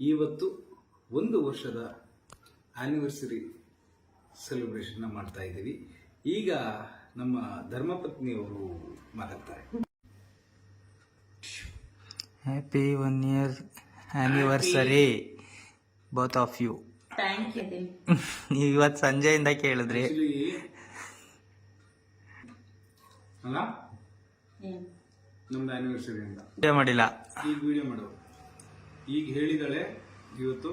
ಇವತ್ತು 1 ವರ್ಷದ anniversary celebration ಮಾಡ್ತಾ ಇದ್ದೀವಿ. ಈಗ ನಮ್ಮ ಧರ್ಮಪತ್ನಿಯವರು ಮಾತಾಡ್ತಾರೆ. Happy 1 year anniversary both of you. Thank you. ನೀವು ಇವತ್ತು ಸಂಜೆಯಿಂದ ಕೇಳಿದ್ರಿ ಅಲ್ಲ, ನಮ್ದು ಆನಿವರ್ಸರಿ ಅಂತ ವಿಡಿಯೋ ಮಾಡಿಲ್ಲ. ಈಗ ವಿಡಿಯೋ ಮಾಡು. ಈಗ ಹೇಳಿದಾಳೆ ಇವತ್ತು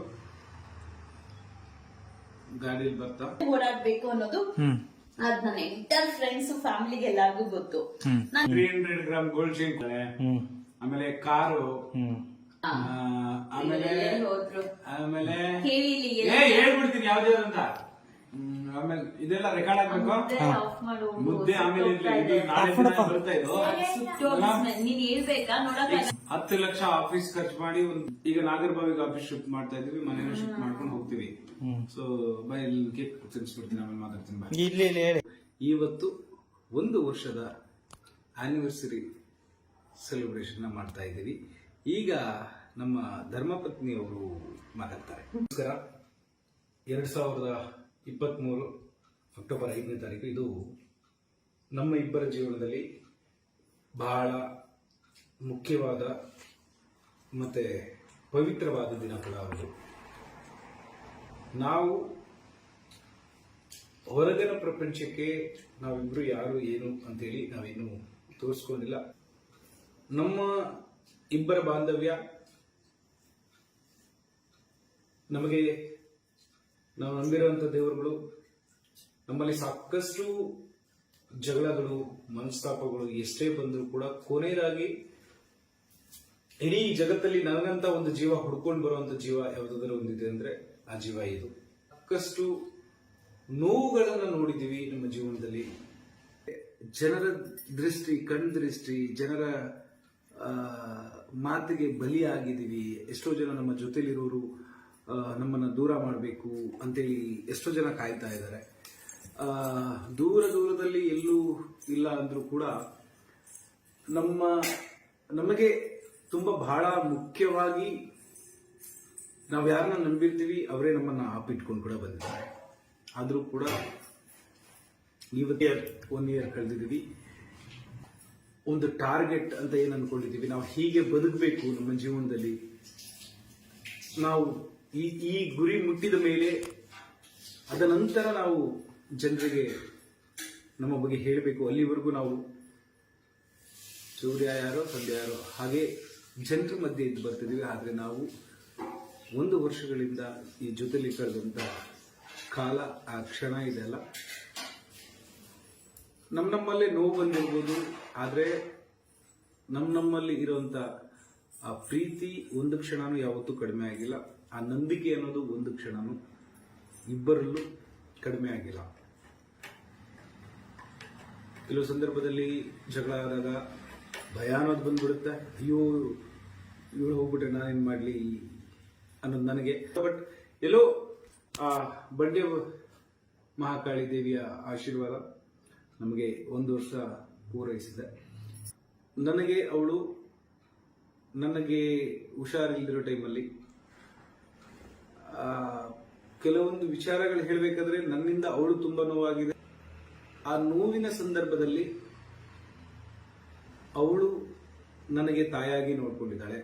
ಗಾಡಿಯಲ್ಲಿ ಬರ್ತಾ ಓಡಾಡ್ಬೇಕು ಅನ್ನೋದು ಅದ್ ನನ್ನ ಎಂಟರ್ ಫ್ರೆಂಡ್ಸ್ ಫ್ಯಾಮಿಲಿಗೆ ಎಲ್ಲಾರ್ಗು ಗೊತ್ತು. 300 ಗ್ರಾಮ್ ಗೋಲ್ಡ್ ಚೈನ್, ಆಮೇಲೆ ಕಾರು, ಆಮೇಲೆ ಹೋದ್ರು ಆಮೇಲೆ ಹೇಳಿ ಹೇಳ್ಬಿಡ್ತೀನಿ ಯಾವ್ದು ಅಂತ. ಆಮೇಲೆ ಇದೆಲ್ಲ ರೆಕಾರ್ಡ್ ಆಗ್ಬೇಕು. ಮುದ್ದೆ ಆಮೇಲೆ ಬರ್ತಾ ಇದ್ದು ನೀನ್ ಹೇಳ್ಬೇಕಾ ನೋಡಕ್ 10 ಲಕ್ಷ ಆಫೀಸ್ ಖರ್ಚು ಮಾಡಿ ಈಗ ನಾಗರಬಾವಿಗೆ ಆಫೀಸ್ ಶಿಫ್ಟ್ ಮಾಡ್ತಾ ಇದೀವಿ. ಮನೇನ ಶಿಫ್ಟ್ ಮಾಡ್ಕೊಂಡು ಹೋಗ್ತೀವಿ. ಸೊ ಬೈ ಕೇಕ್ ತಿನ್ಸ್ಬಿಡ್ತೀನಿ, ಆಮೇಲೆ ಮಾತಾಡ್ತೀನಿ. ಇಲ್ಲಿ ಹೇಳಿ. ಇವತ್ತು 1 ವರ್ಷದ ಆನಿವರ್ಸರಿ ಸೆಲೆಬ್ರೇಷನ್ ಮಾಡ್ತಾ ಇದ್ದೀವಿ. ಈಗ ನಮ್ಮ ಧರ್ಮಪತ್ನಿಯವರು ಮಾತಾಡ್ತಾರೆ. ನಮಸ್ಕಾರ. 2023 ಅಕ್ಟೋಬರ್ 5ನೇ ತಾರೀಕು ಇದು ನಮ್ಮ ಇಬ್ಬರ ಜೀವನದಲ್ಲಿ ಬಹಳ ಮುಖ್ಯವಾದ ಮತ್ತೆ ಪವಿತ್ರವಾದ ದಿನ ಕೂಡ ಹೌದು. ನಾವು ಹೊರಗಿನ ಪ್ರಪಂಚಕ್ಕೆ ನಾವಿಬ್ರು ಯಾರು ಏನು ಅಂತೇಳಿ ನಾವೇನು ತೋರಿಸ್ಕೊಂಡಿಲ್ಲ. ನಮ್ಮ ಇಬ್ಬರ ಬಾಂಧವ್ಯ ನಮಗೆ ನಾವು ನಂಬಿರುವಂತ ದೇವರುಗಳು, ನಮ್ಮಲ್ಲಿ ಸಾಕಷ್ಟು ಜಗಳಗಳು, ಮನಸ್ತಾಪಗಳು ಎಷ್ಟೇ ಬಂದರೂ ಕೂಡ ಕೊನೆಯದಾಗಿ ಇಡೀ ಜಗತ್ತಲ್ಲಿ ನನಗಂತ ಒಂದು ಜೀವ ಹುಡ್ಕೊಂಡು ಬರುವಂತ ಜೀವ ಯಾವುದಾದ್ರೂ ಒಂದಿದೆ ಅಂದ್ರೆ ಆ ಜೀವ ಇದು. ಸಾಕಷ್ಟು ನೋವುಗಳನ್ನ ನೋಡಿದೀವಿ ನಮ್ಮ ಜೀವನದಲ್ಲಿ. ಜನರ ದೃಷ್ಟಿ, ಕಣ್ದೃಷ್ಟಿ, ಜನರ ಮಾತಿಗೆ ಬಲಿಯಾಗಿದ್ದೀವಿ. ಎಷ್ಟೋ ಜನ ನಮ್ಮ ಜೊತೆಲಿರೋರು ನಮ್ಮನ್ನ ದೂರ ಮಾಡಬೇಕು ಅಂತೇಳಿ ಎಷ್ಟೋ ಜನ ಕಾಯ್ತಾ ಇದ್ದಾರೆ. ದೂರದಲ್ಲಿ ಎಲ್ಲೂ ಇಲ್ಲ ಅಂದ್ರೂ ಕೂಡ ನಮಗೆ ತುಂಬಾ ಬಹಳ ಮುಖ್ಯವಾಗಿ ನಾವು ಯಾರನ್ನ ನಂಬಿರ್ತೀವಿ ಅವರೇ ನಮ್ಮನ್ನ ಆಪಿಟ್ಕೊಂಡು ಕೂಡ ಬಂದಿದ್ದಾರೆ. ಆದ್ರೂ ಕೂಡ ಇವತ್ತು 1 year ಕಳೆದಿದ್ದೀವಿ. ಒಂದು ಟಾರ್ಗೆಟ್ ಅಂತ ಏನ್ ಅನ್ಕೊಂಡಿದ್ದೀವಿ, ನಾವು ಹೀಗೆ ಬದುಕಬೇಕು ನಮ್ಮ ಜೀವನದಲ್ಲಿ. ನಾವು ಈ ಗುರಿ ಮುಟ್ಟಿದ ಮೇಲೆ ಅದ ನಂತರ ನಾವು ಜನರಿಗೆ ನಮ್ಮ ಬಗ್ಗೆ ಹೇಳಬೇಕು. ಅಲ್ಲಿವರೆಗೂ ನಾವು ಸೂರ್ಯ ಯಾರೋ ಸಂಧ್ಯಾ ಯಾರೋ ಹಾಗೆ ಜನರ ಮಧ್ಯೆ ಇದ್ದು ಬರ್ತಿದ್ದೀವಿ. ಆದ್ರೆ ನಾವು 1 ವರ್ಷಗಳಿಂದ ಈ ಜೊತೆಲಿ ಕಳೆದಂತ ಕಾಲ, ಆ ಕ್ಷಣ ಇದೆಲ್ಲ ನಮ್ಮಲ್ಲೇ ನೋವು ಬಂದಿರ್ಬೋದು. ಆದ್ರೆ ನಮ್ಮಲ್ಲಿ ಇರುವಂತ ಆ ಪ್ರೀತಿ ಒಂದು ಕ್ಷಣನೂ ಯಾವತ್ತೂ ಕಡಿಮೆ ಆಗಿಲ್ಲ. ಆ ನಂಬಿಕೆ ಅನ್ನೋದು ಒಂದು ಕ್ಷಣನೂ ಇಬ್ಬರಲ್ಲೂ ಕಡಿಮೆ ಆಗಿಲ್ಲ. ಕೆಲವು ಸಂದರ್ಭದಲ್ಲಿ ಜಗಳ ಆದಾಗ ಭಯ ಅನ್ನೋದು ಬಂದ್ಬಿಡುತ್ತೆ. ಅಯ್ಯೋ ಇವಳು ಹೋಗ್ಬಿಟ್ರೆ ನಾನೇನ್ ಮಾಡ್ಲಿ ಅನ್ನೋದು ನನಗೆ. ಬಟ್ ಎಲ್ಲೋ ಆ ಬಂಡೆ ಮಹಾಕಾಳಿ ದೇವಿಯ ಆಶೀರ್ವಾದ ನಮಗೆ 1 ವರ್ಷ ಪೂರೈಸಿದೆ. ನನಗೆ ಹುಷಾರಿಲ್ದಿರೋ ಟೈಮಲ್ಲಿ ಕೆಲವೊಂದು ವಿಚಾರಗಳು ಹೇಳಬೇಕಾದ್ರೆ ನನ್ನಿಂದ ಅವಳು ತುಂಬಾ ನೋವಾಗಿದೆ. ಆ ನೋವಿನ ಸಂದರ್ಭದಲ್ಲಿ ಅವಳು ನನಗೆ ತಾಯಾಗಿ ನೋಡ್ಕೊಂಡಿದ್ದಾಳೆ.